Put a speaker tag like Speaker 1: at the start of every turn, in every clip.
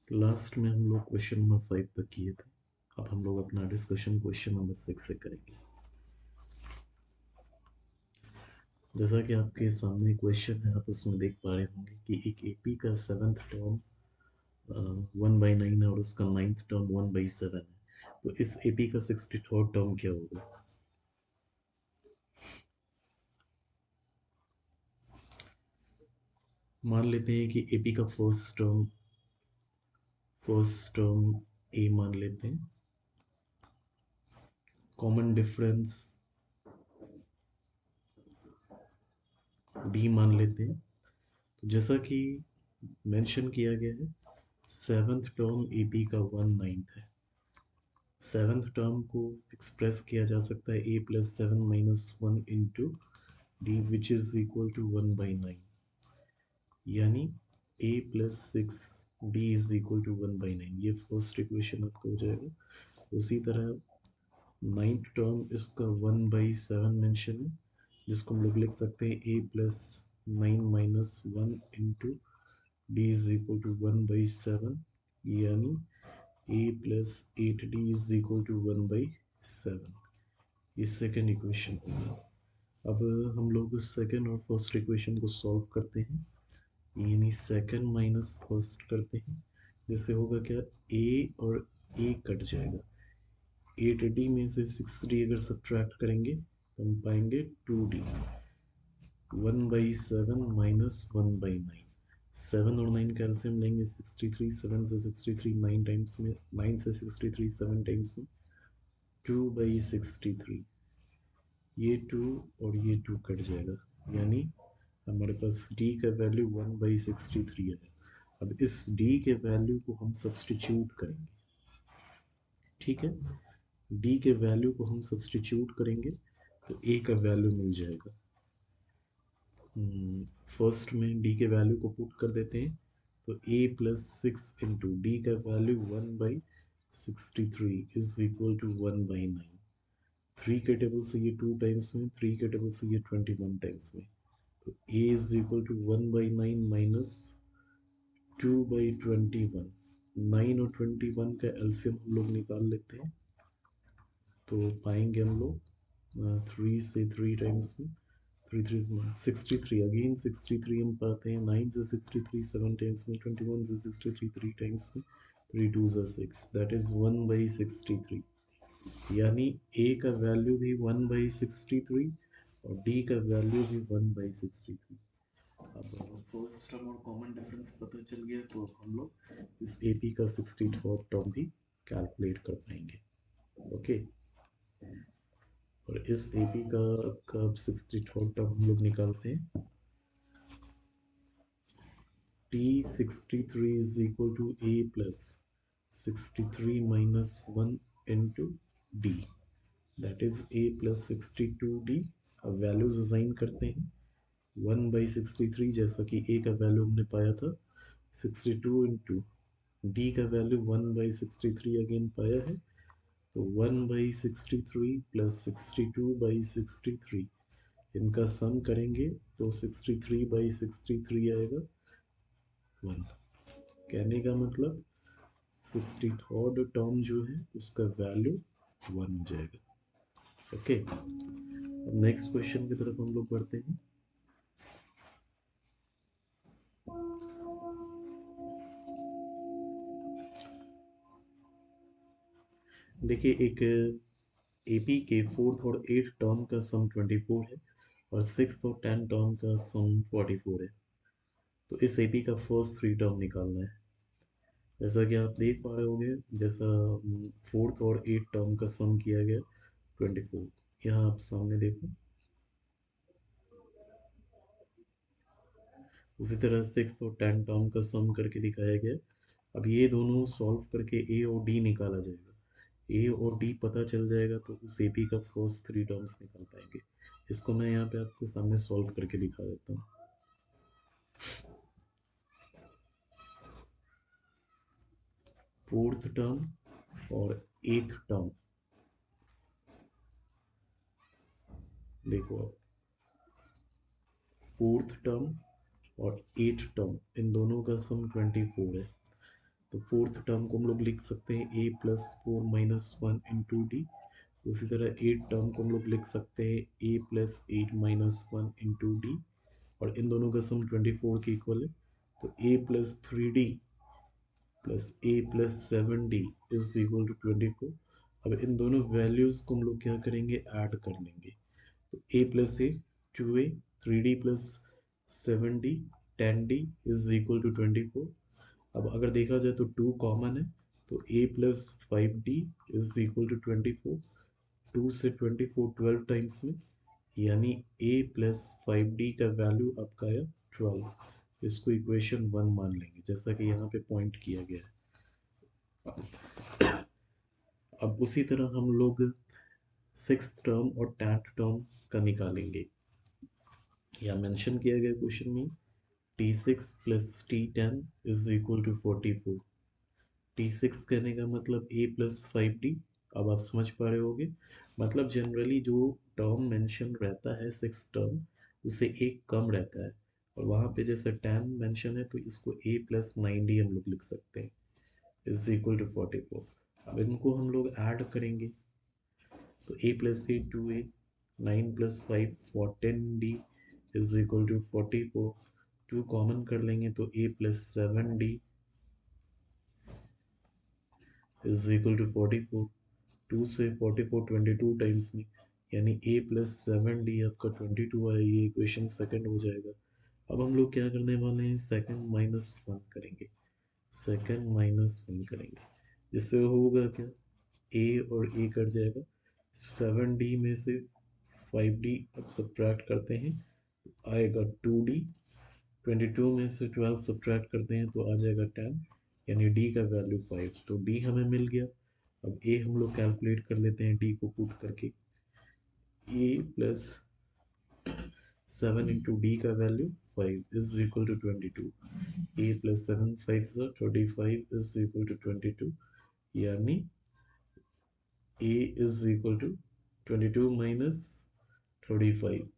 Speaker 1: Last में हम लोग क्वेश्चन नंबर 5 तक किए थे। अब हम लोग अपना डिस्कशन क्वेश्चन नंबर 6 से करेंगे। जैसा कि आपके सामने क्वेश्चन है, आप उसमें देख पा रहे होंगे कि एक एपी का 7th टर्म 1/9 है और उसका 9th टर्म 1/7 है। तो इस एपी का 64th टर्म क्या होगा? मान लेते हैं कि एपी का फर्स्ट टर्म ए मान लेते हैं। कॉमन डिफरेंस डी मान लेते हैं। तो जैसा कि मेंशन किया गया है, 7th टर्म एपी का 1/9 है। 7th टर्म को एक्सप्रेस किया जा सकता है a plus 7 - 1 into d which is equal to 1/9, यानी a plus 6 d is equal to 1/9। ये फर्स्ट इक्वेशन आपका हो जाएगा। उसी तरह 9th टर्म इसका 1/7 मेंशन है, जिसको हम लोग लिख सकते हैं a plus 9 - 1 into d is equal to 1/7, यानी a plus 8d is equal to 1/7। ये सेकेंड इक्वेशन होगा। अब हम लोग सेकेंड और फर्स्ट इक्वेशन को सॉल्व करते हैं, यानी सेकेंड माइनस फर्स्ट करते हैं। जिससे होगा क्या, a और a कट जाएगा। 8d में से 6d अगर सब्ट्रैक्ट करेंगे तो हम पाएंगे 2d। 1/7 माइनस 1/9, 7 और 9 कैल्सियम लेंगे 63, 7 से 63 9 टाइम्स में, 9 से 63 7 टाइम्स में, 2/63। ये 2 और ये 2 कट जाएगा, यानी हमारे पास d का वैल्यू 1/63 है। अब इस d के वैल्यू को हम सब्सटीट्यूट करेंगे। ठीक है, d के वैल्यू को हम सब्सटीट्यूट करेंगे तो a का वैल्यू मिल जाएगा। फर्स्ट में d के वैल्यू को पुट कर देते हैं, तो a प्लस 6 इंटू डी का वैल्यू 1/63 इज इक्वल टू 1/9। 3 के टेबल से ये 2 टाइम्स में, 3 के टेबल से ये 21 टाइम्स में, तो a is equal to 1/9 minus 2/21। 9 और 21 का एलसीएम हम लोग निकाल लेते हैं, तो पाएंगे हम लोग 3 से 3 टाइम्स में, 3 3 63, अगेन 63 हम पाते हैं। 9 से 63 7 टाइम्स में, 21 से 63 3 टाइम्स में, 3 2 से 6, दैट इज 1/63। यानी a का वैल्यू भी 1/63 और d का वैल्यू भी 1/63। अब फर्स्ट टर्म और कॉमन डिफरेंस पता चल गया, तो हम लोग इस AP का 64th टर्म भी कैलकुलेट कर पाएंगे। ओके, और इस AP का कब 64th टर्म हम लोग निकालते हैं, T63 is equal to A plus 63 minus 1 into D, that is A plus 62D। अब वैल्यूज असाइन करते हैं। 1/63, जैसा कि A का वैल्यू हमने पाया था 62 इंटू डी का वैल्यू 1/63 अगेन पाया है, तो 1/63 प्लस 62/63, इनका सम करेंगे तो 63/63 आएगा 1। कहने का मतलब 63rd टर्म जो है उसका वैल्यू 1 हो जाएगा। ओके, अब नेक्स्ट क्वेश्चन की तरफ हम लोग बढ़ते हैं। देखिए, एक एपी के 4th और 8th टर्म का सम 24 है और 6th और 10th टर्म का सम 44 है। तो इस एपी का फर्स्ट 3 टर्म निकालना है। जैसा कि आप देख पा रहे होंगे, जैसा 4th और 8th टर्म का सम किया गया 24, यहाँ आप सामने देखो। उसी तरह 6th और 10th टर्म का सम करके दिखाया गया। अब ये दोनों सॉल्व करके ए और डी निकाला जाएगा। ए और डी पता चल जाएगा तो उस एपी का फर्स्ट 3 टर्म्स निकाल पाएंगे। इसको मैं यहाँ पे आपके सामने सॉल्व करके दिखा देता हूँ। फोर्थ टर्म और 8th टर्म देखो आप, 4th टर्म और 8th टर्म इन दोनों का सम 24 है। तो फोर्थ टर्म को हम लोग लिख सकते हैं a plus four minus one into d. उसी तरह एट टर्म को हम लोग लिख सकते हैं a plus eight minus one into d, और इन दोनों का सम 24 के इक्वल है। तो a plus three d plus a plus seven d is equal to 24। अब इन दोनों वैल्यूज को हम लोग क्या करेंगे, ऐड कर लेंगे। तो a plus a, two a, three d plus seven d, ten d is equal to 24। अब अगर देखा जाए तो टू कॉमन है, तो a plus five d is equal to 24। Two से 24 12 टाइम्स में, यानी ए प्लस फाइव डी का वैल्यू आपका आया 12। इसको इक्वेशन वन मान लेंगे, जैसा कि यहाँ पे पॉइंट किया गया है। अब उसी तरह हम लोग सिक्स टर्म और टेंथ टर्म का निकालेंगे। या मेंशन किया गया क्वेश्चन में T six plus T ten is equal to 44। T six कहने का मतलब ए प्लस फाइव डी। अब आप समझ पा रहे होगे, मतलब जनरली जो टर्म मेंशन रहता है सिक्स टर्म, उससे एक कम रहता है, और वहाँ पे जैसे टेन मेंशन है तो इसको ए प्लस नाइन डी हम लोग लिख सकते हैं इज इक्वल टू 44। अब इनको हम लोग ऐड करेंगे, तो a plus a two a, nine plus five 14 d is equal to 44। Two common कर लेंगे तो a plus seven d is equal to 44। Two से 44 22 टाइम्स में, यानी ए प्लस सेवन डी आपका 22 है, ये इक्वेशन सेकंड हो जाएगा। अब हम लोग क्या करने वाले हैं, सेकंड माइनस वन करेंगे। सेकंड माइनस वन करेंगे, जिससे होगा क्या, ए और ए कट जाएगा। सेवन डी में से फाइव डी अब सब्ट्रैक्ट करते हैं तो आएगा टू डी। 22 में से 12 सब्ट्रैक्ट करते हैं तो आ जाएगा 10, यानी डी का वैल्यू 5। तो डी हमें मिल गया। अब ए हम लोग कैलकुलेट कर लेते हैं डी को पुट करके। A plus seven into d का value 5 is equal to 22। A plus seven five 35 is equal to 22, यानी a is equal to 22 minus 35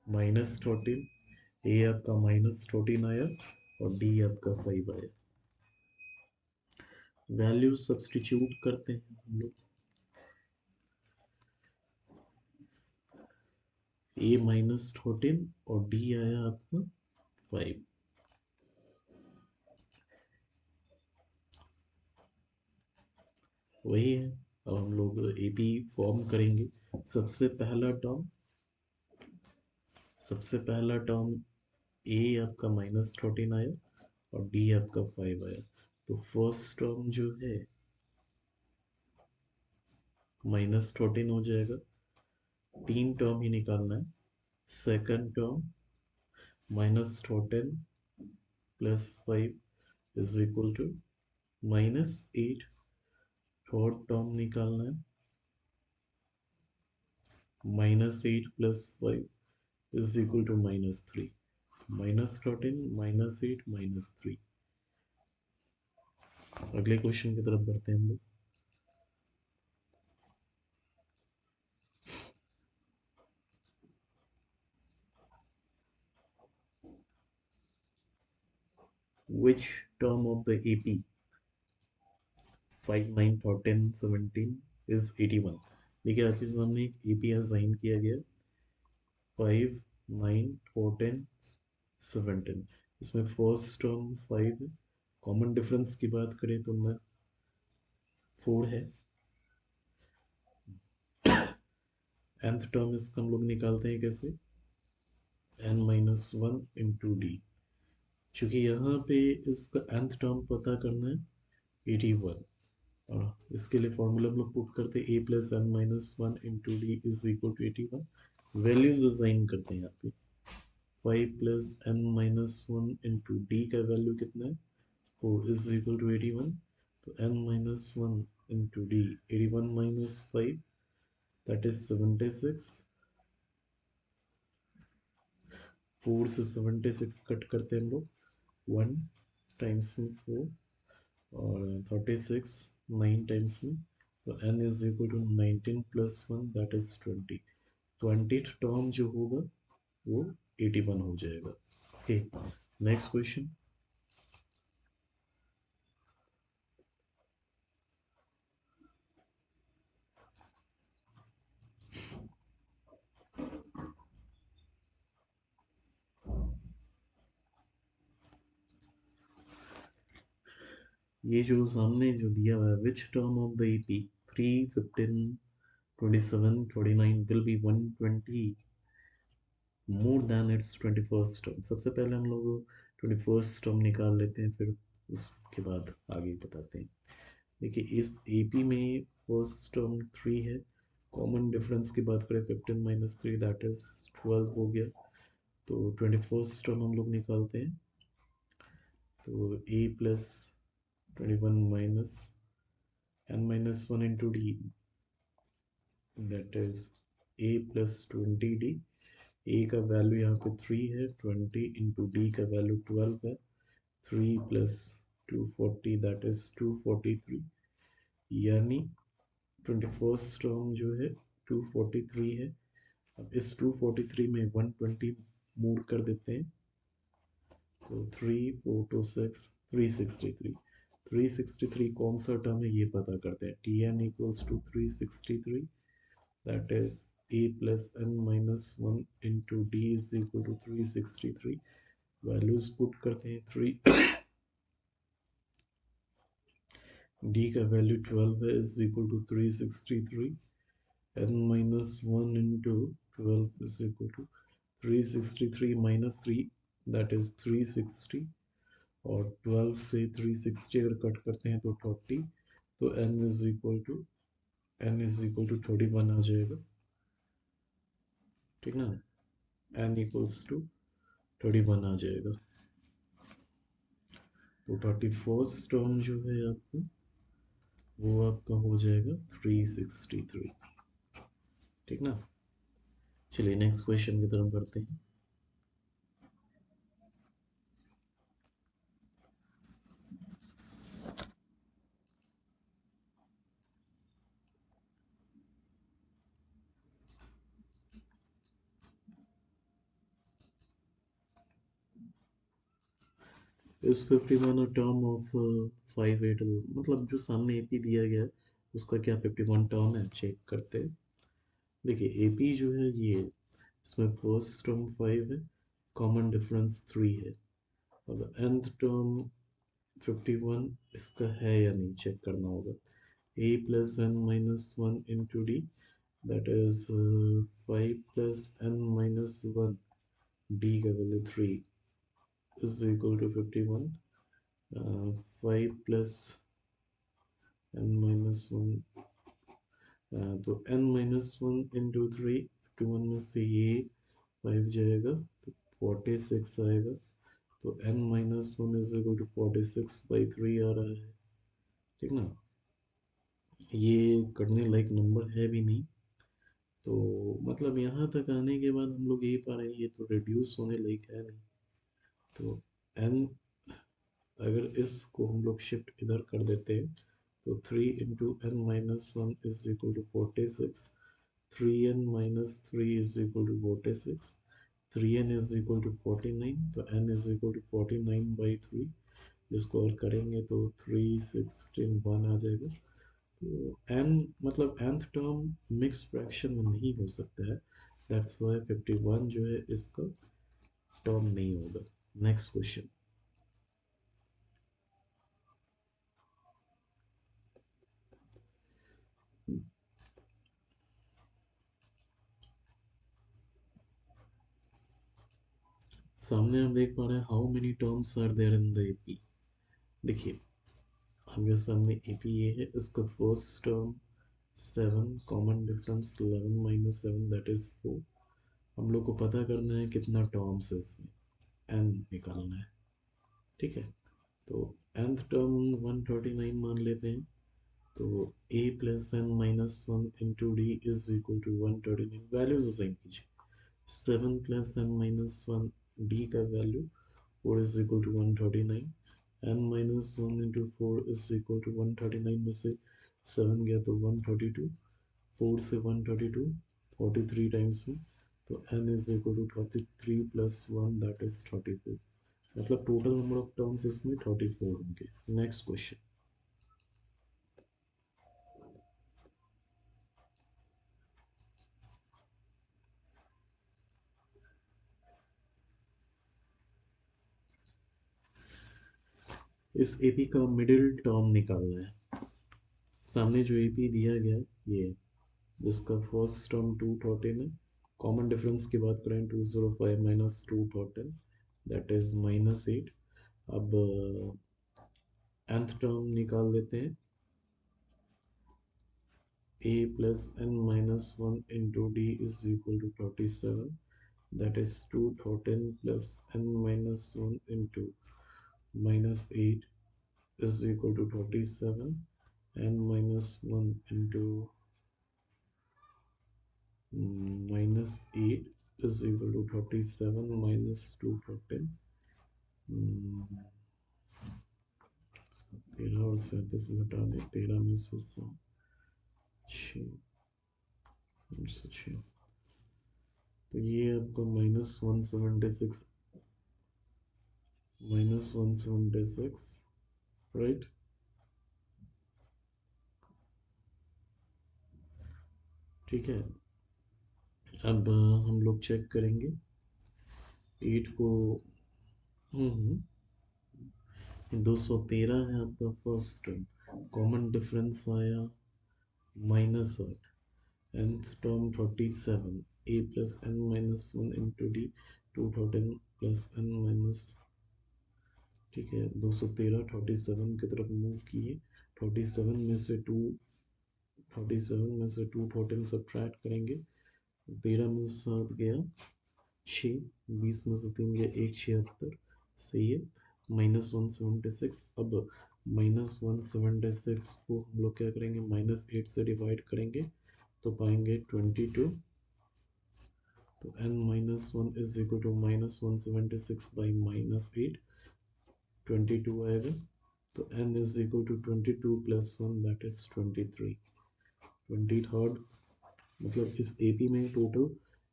Speaker 1: minus 14। A आपका माइनस 14 आया और डी आपका 5 आया। वैल्यू सब्स्टिट्यूट करते हैं हम लोग। ए माइनस 14 और डी आया आपका 5। वही है। अब हम लोग एपी फॉर्म करेंगे। सबसे पहला टर्म ए आपका माइनस 14 आया और डी आपका 5 आया। तो फर्स्ट टर्म जो है माइनस 14 हो जाएगा, तीन टर्म ही निकालना है। Second term minus 14 plus 5 is equal to minus 8। Third term निकालना है, minus 8 plus 5 is equal to minus 3। Minus 14 minus 8 minus 3। अगले क्वेश्चन की तरफ बढ़ते हैं हम लोग। Which term of the AP 5 9 14 17 is 81? देखिए आपके सामने एक AP असाइन किया गया 5 9 14 17। इसमें फर्स्ट टर्म 5 है, कॉमन डिफरेंस की बात करें तो ना 4 है। nth टर्म इसका हम लोग निकालते हैं कैसे, n minus one into D. चूंकि यहाँ पे इसका nth टर्म पता करना है 81, और इसके लिए फॉर्मूला हम लोग पुट करते हैं a plus n minus one into d is equal to 81। Values assign करते हैं यहाँ पे, 5 plus n minus one into d का वैल्यू कितना है 4 इज इक्वल टू 81। तो n minus one into d 81 minus 5 that is 76। 4 से 76 कट करते हैं हम लोग, 1 टाइम्स में 4 और 36 9 टाइम्स में, तो n is equal to 19 plus one that is 20। 20th term जो होगा वो 81 हो जाएगा। Okay, next question. ये जो सामने जो दिया हुआ है, which term of the AP 3, 15, 27, 29 will be 120 more than its 21st term. सबसे पहले हम लोग 21st टर्म निकाल लेते हैं, फिर उसके बाद आगे बताते हैं। देखिए इस एपी में फर्स्ट टर्म 3 है, कॉमन डिफरेंस की बात करें 15 माइनस 3 दैट इज 12 हो गया। तो 21st टर्म हम लोग निकालते हैं, तो a plus 21 minus n minus 1 into d, that is a plus 20d। a का वैल्यू यहाँ पे 3 है, 20 इंटू डी का वैल्यू 12 है, 3 प्लस 240 दैट इज 243, यानी 21st टर्म जो है 243 है। अब इस 243 में 120 मूव कर देते हैं, तो 3 4 2 6 363। 363 कौन सा टर्म है ये पता करते हैं। T n equals to 363, that is a plus n minus 1 into d is equal to 363। Values put करते हैं, 3 डी का वैल्यू 12 है is equal to 363, n minus 1 into 12 is equal to 363 minus 3 that is 360, और 12 से 360 अगर cut करते हैं तो 30, तो n is equal to 31 आ जाएगा, ठीक ना। n equals to 31 आ जाएगा, तो 31st टर्म जो है आपको वो आपका हो जाएगा 363, ठीक ना। चलिए नेक्स्ट क्वेश्चन की तरफ बढ़ते हैं। इस 51 टर्म ऑफ 58, मतलब जो सामने एपी दिया गया है उसका क्या 51 टर्म है, चेक करते हैं। देखिए एपी जो है ये, इसमें फर्स्ट टर्म 5 है, कॉमन डिफरेंस 3 है। अब nth टर्म 51 इसका है या नहीं चेक करना होगा। a plus n minus 1 into d, that is 5 plus n minus 1, d का value 3 is equal to 51। 5 plus n minus 1, तो n माइनस 1 इंटू 3, 51 में से ये 5 जाएगा तो 46 आएगा, तो n minus 1 is equal to 46 by 3 आ रहा है, ठीक ना। ये करने लायक नंबर है भी नहीं, तो मतलब यहाँ तक आने के बाद हम लोग यही पा रहे हैं ये तो रिड्यूस होने लायक है नहीं। तो n, अगर इसको हम लोग शिफ्ट इधर कर देते हैं तो 3 into n minus 1 is equal to 46, 3n minus 3 is equal to 46, 3n is equal to 49, तो n is equal to 49 by 3, जिसको और करेंगे तो 361 आ जाएगा। तो n मतलब nth टर्म मिक्स फ्रैक्शन में नहीं हो सकता है, दैट्स वाई 51 जो है इसका टर्म नहीं होगा। Next question. सामने हम देख पा रहे हैं how many terms are there in the AP. देखिए हमारे सामने एपी ये है, इसका first term 7, common difference 11 minus 7 that is 4। हम लोग को पता करना है कितना टर्म्स है इसमें, n निकालना है, ठीक है। तो nth टर्म 139 मान लेते हैं, तो a plus n minus 1 into d is equal to 139, values assign कीजिए। 7 प्लस एन माइनस 1, डी का value 4 is equal to 139, n minus 1 into 4 is equal to 139 में से 7 गया तो 132, 4 से 132 43 टाइम्स में, तो n is equal to 33 plus 1 that is 34, मतलब टोटल नंबर ऑफ टर्म्स इसमें 34 होंगे। नेक्स्ट क्वेश्चन, इस एपी का मिडिल टर्म निकालना है। सामने जो एपी दिया गया है ये, जिसका फर्स्ट टर्म 213 है, कॉमन डिफरेंस की बात करें 205 माइनस 213 दैट इज -8। अब nth टर्म निकाल लेते हैं, a plus n minus 1 into d is equal to 37, that is 213 plus n minus 1 into -8 is equal to 37, n minus 1 into -8 is equal to 37 minus 213, 13 और 37 घटा दें, 13 में से 6, तो ये आपको -176 राइट। ठीक है, अब हम लोग चेक करेंगे 8 को। 213 है आपका फर्स्ट टर्म, कॉमन डिफरेंस आया -8, nth term 37, a plus n minus 1 into D 213 plus n minus, ठीक है 213 37 की तरफ मूव किए, 37 में से 214 सब्ट्रैक्ट करेंगे, 13 में 7 गया 6, 20 में से 3 गया 1, 76, सही है, -176। अब -176 को हम लोग क्या करेंगे, -8 से डिवाइड करेंगे तो पाएंगे 22, तो n minus 1 is equal to -176 by -8, 22 आएगा, तो n is equal to 22 plus 1 that is 23, 23rd, मतलब इस एपी में टोटल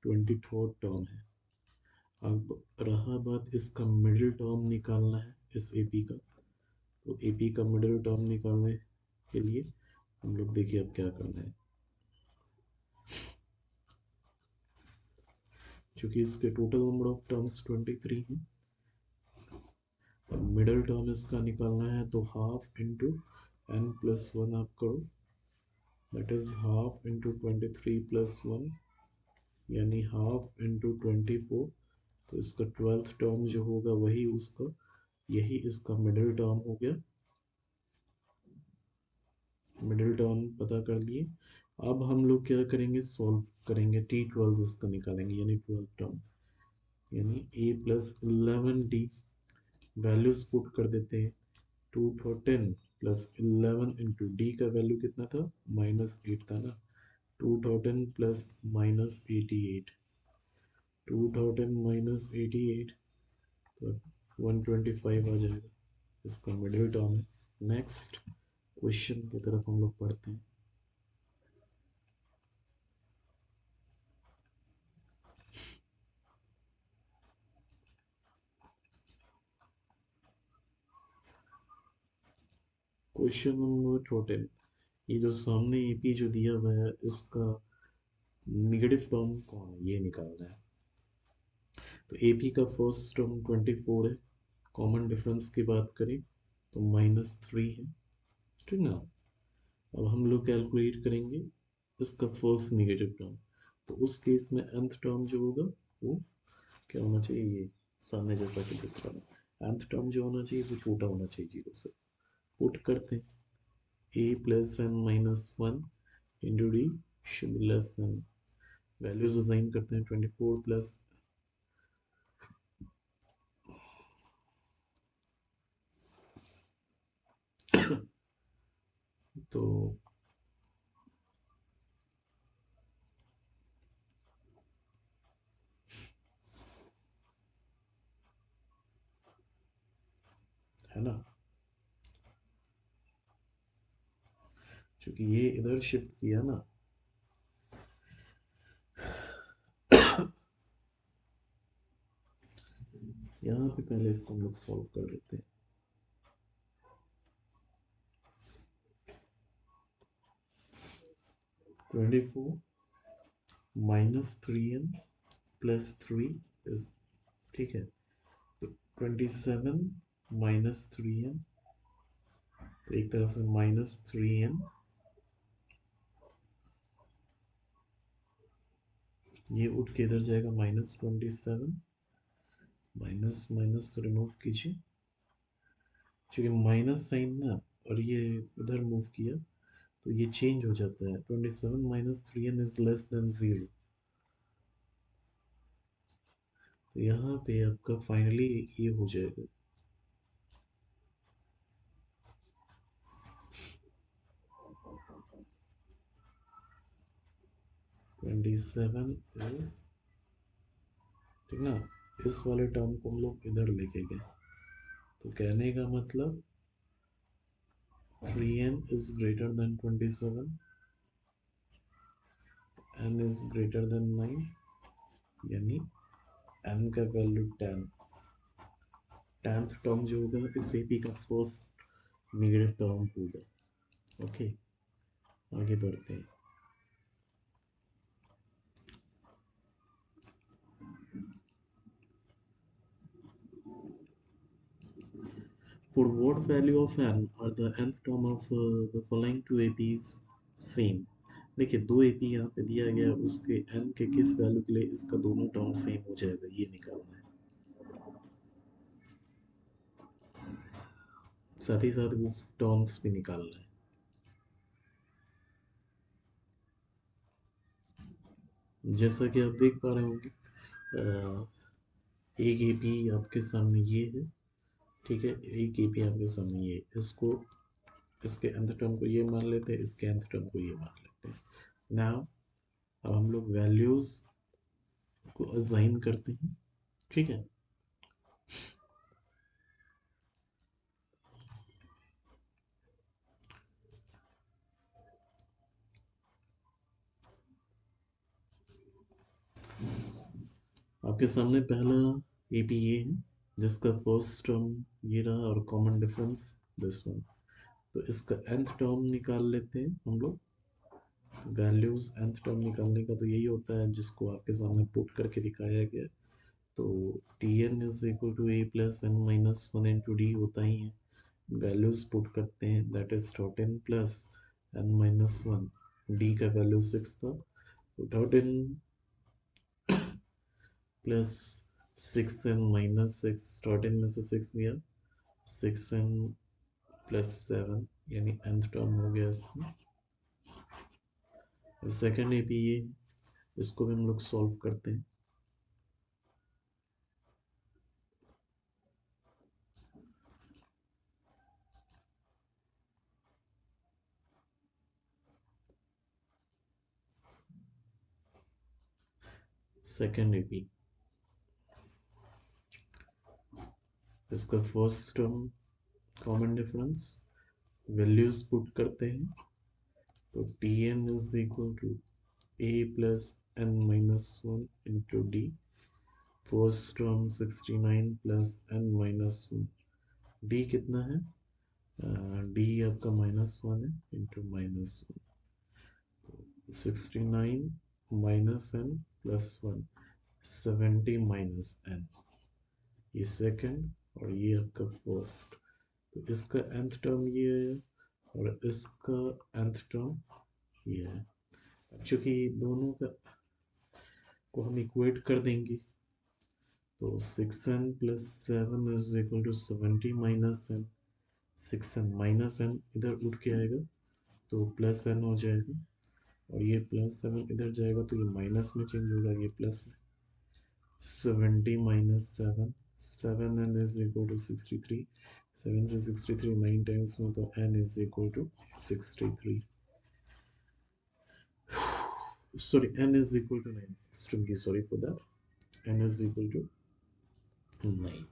Speaker 1: 23rd टर्म है। अब रहा बात इसका मिडिल टर्म निकालना है इस एपी का, तो एपी का मिडिल टर्म निकालने के लिए हम लोग देखिए अब क्या करना है, क्योंकि इसके टोटल नंबर ऑफ टर्म्स 23 हैं, मिडिल टर्म इसका निकालना है तो हाफ इंटू n प्लस 1 आप करो, that is half into 23 plus 1 यानी हाफ इंटू 24, तो इसका 12th टर्म जो होगा वही उसका, यही इसका मिडिल टर्म हो गया। मिडिल टर्म पता कर लिए, अब हम लोग क्या करेंगे, सॉल्व करेंगे, T12 इसका निकालेंगे यानी 12th टर्म, यानी a plus 11d, values put कर देते हैं, 213 प्लस 11 इंटू डी का वैल्यू कितना था, -8 था ना, 213 प्लस -88, 2000 -88, तो 125 आ जाएगा, इसका मिडिल टर्म है। नेक्स्ट क्वेश्चन की तरफ हम लोग पढ़ते हैं। क्वेश्चन नंबर 14, ये जो सामने एपी जो दिया हुआ है इसका निगेटिव टर्म कौन है ये निकालना है। तो एपी का फर्स्ट टर्म 24 है, कॉमन डिफरेंस की बात करें तो -3 है, ठीक ना। अब हम लोग कैलकुलेट करेंगे इसका फर्स्ट निगेटिव टर्म, तो उस केस में nth टर्म जो होगा वो क्या होना चाहिए, ये सामने जैसा कि दिख रहा है, nth टर्म जो होना चाहिए वो छोटा होना चाहिए 0 से। पुट करते हैं, a plus n minus 1 into D should be less than, values assign करते हैं 24 प्लस तो है ना, क्योंकि ये इधर शिफ्ट किया ना, यहाँ पे पहले इसको हम लोग सॉल्व कर लेते हैं। -24 -3n + 3 इज, ठीक है, तो 27 -3n, तो एक तरफ से -3n, ये उठ के इधर जाएगा -27, माइनस माइनस रिमूव कीजिए, क्योंकि माइनस साइन ना, और ये इधर मूव किया तो ये चेंज हो जाता है। 27 - 3n इज लेस देन 0, तो यहाँ पे आपका फाइनली ये हो जाएगा। ट्वेंटी सेवन इज, ठीक ना, इस वाले टर्म को हम लोग इधर लेके गए, तो कहने का मतलब 3n is greater than 27, n is greater than 9, यानी n का वैल्यू 10, 10th टर्म जो होगा इस एपी का फर्स्ट नेगेटिव टर्म होगा। ओके, आगे बढ़ते हैं। For what value of n are the nth term of the following two APs same? देखिए, दो एपी यहाँ पे दिया गया है, उसके n के किस वैल्यू के लिए इसका दोनों टर्म सेम हो जाएगा, ये निकालना है। साथ ही साथ वो टर्म्स भी निकालना है। जैसा कि आप देख पा रहे होंगे, एक एपी आपके सामने ये है, ठीक है, एक एपी आपके सामने ये, इसको, इसके nth टर्म को ये मान लेते हैं, इसके nth टर्म को ये मान लेते हैं। नाउ अब हम लोग वैल्यूज को असाइन करते हैं, ठीक है। आपके सामने पहला एपी ये है, जिसका फर्स्ट टर्म ये रहा और कॉमन डिफरेंस दिस वन, तो इसका nth टर्म निकाल लेते हैं हम लोग। तो वैल्यूज nth टर्म निकालने का तो यही होता है, जिसको आपके सामने पुट करके दिखाया गया। तो Tn is equal to a plus n minus 1 into d होता ही है। वैल्यूज पुट करते हैं, that is 13 plus n minus 1, d का वैल्यू 6 था, तो 13 प्लस 6n माइनस 6, 13 में से 6 गया, 6n प्लस 7, यानी nth टर्म हो गया इसमें। और सेकेंड एपी ये, इसको भी हम लोग सॉल्व करते हैं। सेकेंड एपी, इसका first term common difference, values put करते हैं, तो Tn is equal to a plus n minus 1 into d, first term 69 plus n minus 1, d कितना है, डी आपका -1 है, into -1, 69 minus n plus 1, 70 minus n, ये second और ये आपका फर्स्ट, तो इसका nth टर्म ये है और इसका nth टर्म ये है। चूंकि दोनों का को हम इक्वेट कर देंगे, तो 6n plus 7 is equal to 70 minus n, 6n minus n इधर उठ के आएगा तो प्लस n हो जाएगा, और ये प्लस 7 इधर जाएगा तो ये माइनस में चेंज होगा, ये प्लस में। 70 minus 7, 7n is equal to 63, 7 से 63 9 टाइम्स में, तो n is equal to 63, sorry, n is equal to 9, extremely sorry for that, n is equal to 9।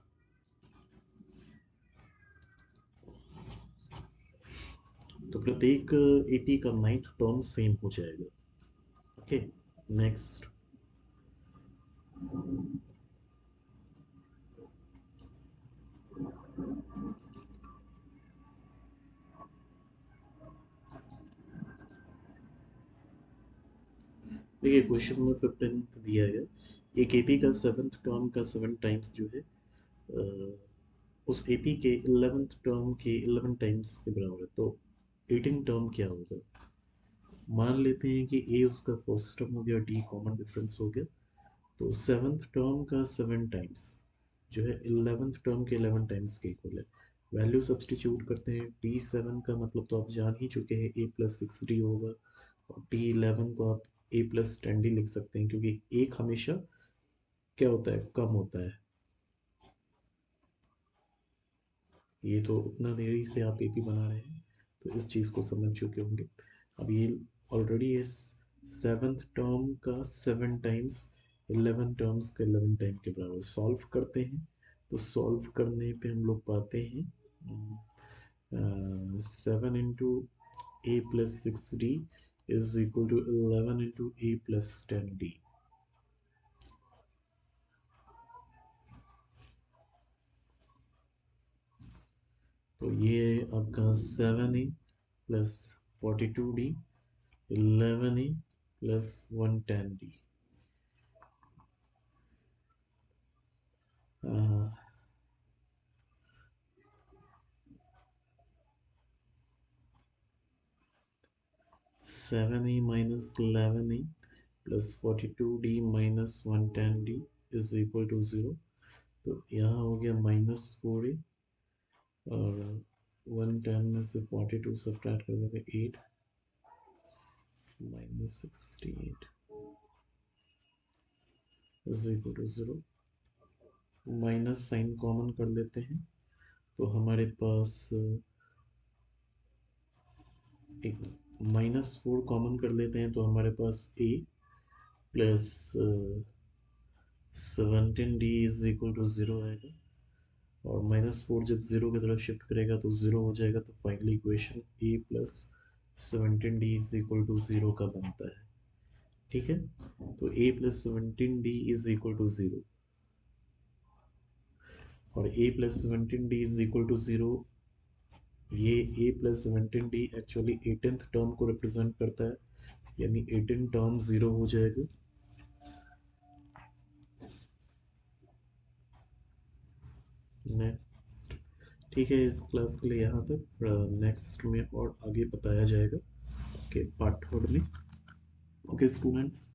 Speaker 1: तो प्रत्येक एपी का 9th टर्म सेम हो जाएगा। Okay, next. देखिए क्वेश्चन में 15th दिया है, एक एपी का 7th टर्म का 7 टाइम्स जो है उस एपी के 11th टर्म के 11 टाइम्स के बराबर है, तो 18 टर्म क्या होगा। मान लेते हैं कि ए उसका फर्स्ट टर्म हो गया, डी कॉमन डिफरेंस हो गया, तो 7th टर्म का 7 टाइम्स जो है 11th टर्म के 11 टाइम्स के इक्वल है। वैल्यू सब्सटीट्यूट करते हैं, डी 7 का मतलब तो आप जान ही चुके हैं, ए प्लस 6 डी होगा, और डी 11 को आप ए प्लस 10 डी लिख सकते हैं, क्योंकि एक हमेशा क्या होता है, कम होता है। ये तो उतना देरी से आप एपी बना रहे हैं, तो इस चीज़ को समझ चुके होंगे। अब ये ऑलरेडी इस 7th टर्म का 7 टाइम्स 11 टर्म्स का 11 टाइम के बराबर सॉल्व करते हैं, तो सॉल्व करने पे हम लोग पाते हैं 7 into a plus 6d is equal to 11 into a plus 10d। तो ये आपका 7a plus 42d, 11a plus 110d। 7a minus 11a plus 42d minus 110d is equal to 0। तो यहाँ हो गया -4a, और 110 में से 42 सब्ट्रैक्ट कर देंगे 8 -68 is equal to 0। Minus sign common कर लेते हैं, तो हमारे पास एक -4 कॉमन कर लेते हैं, तो हमारे पास a plus 17d is equal to 0 आएगा, और -4 जब 0 की तरफ शिफ्ट करेगा तो 0 हो जाएगा, तो finally equation a plus 17d is equal to 0 का बनता है। ठीक है, तो a plus 17d is equal to 0, और a plus 17d is equal to 0, ये a plus 17d actually 18th term को रिप्रेजेंट करता है, यानी 18 टर्म 0 हो जाएगा। नेक्स्ट। ठीक है, इस क्लास के लिए यहाँ तक, नेक्स्ट में और आगे बताया जाएगा कि पार्ट थर्ड में। Okay students.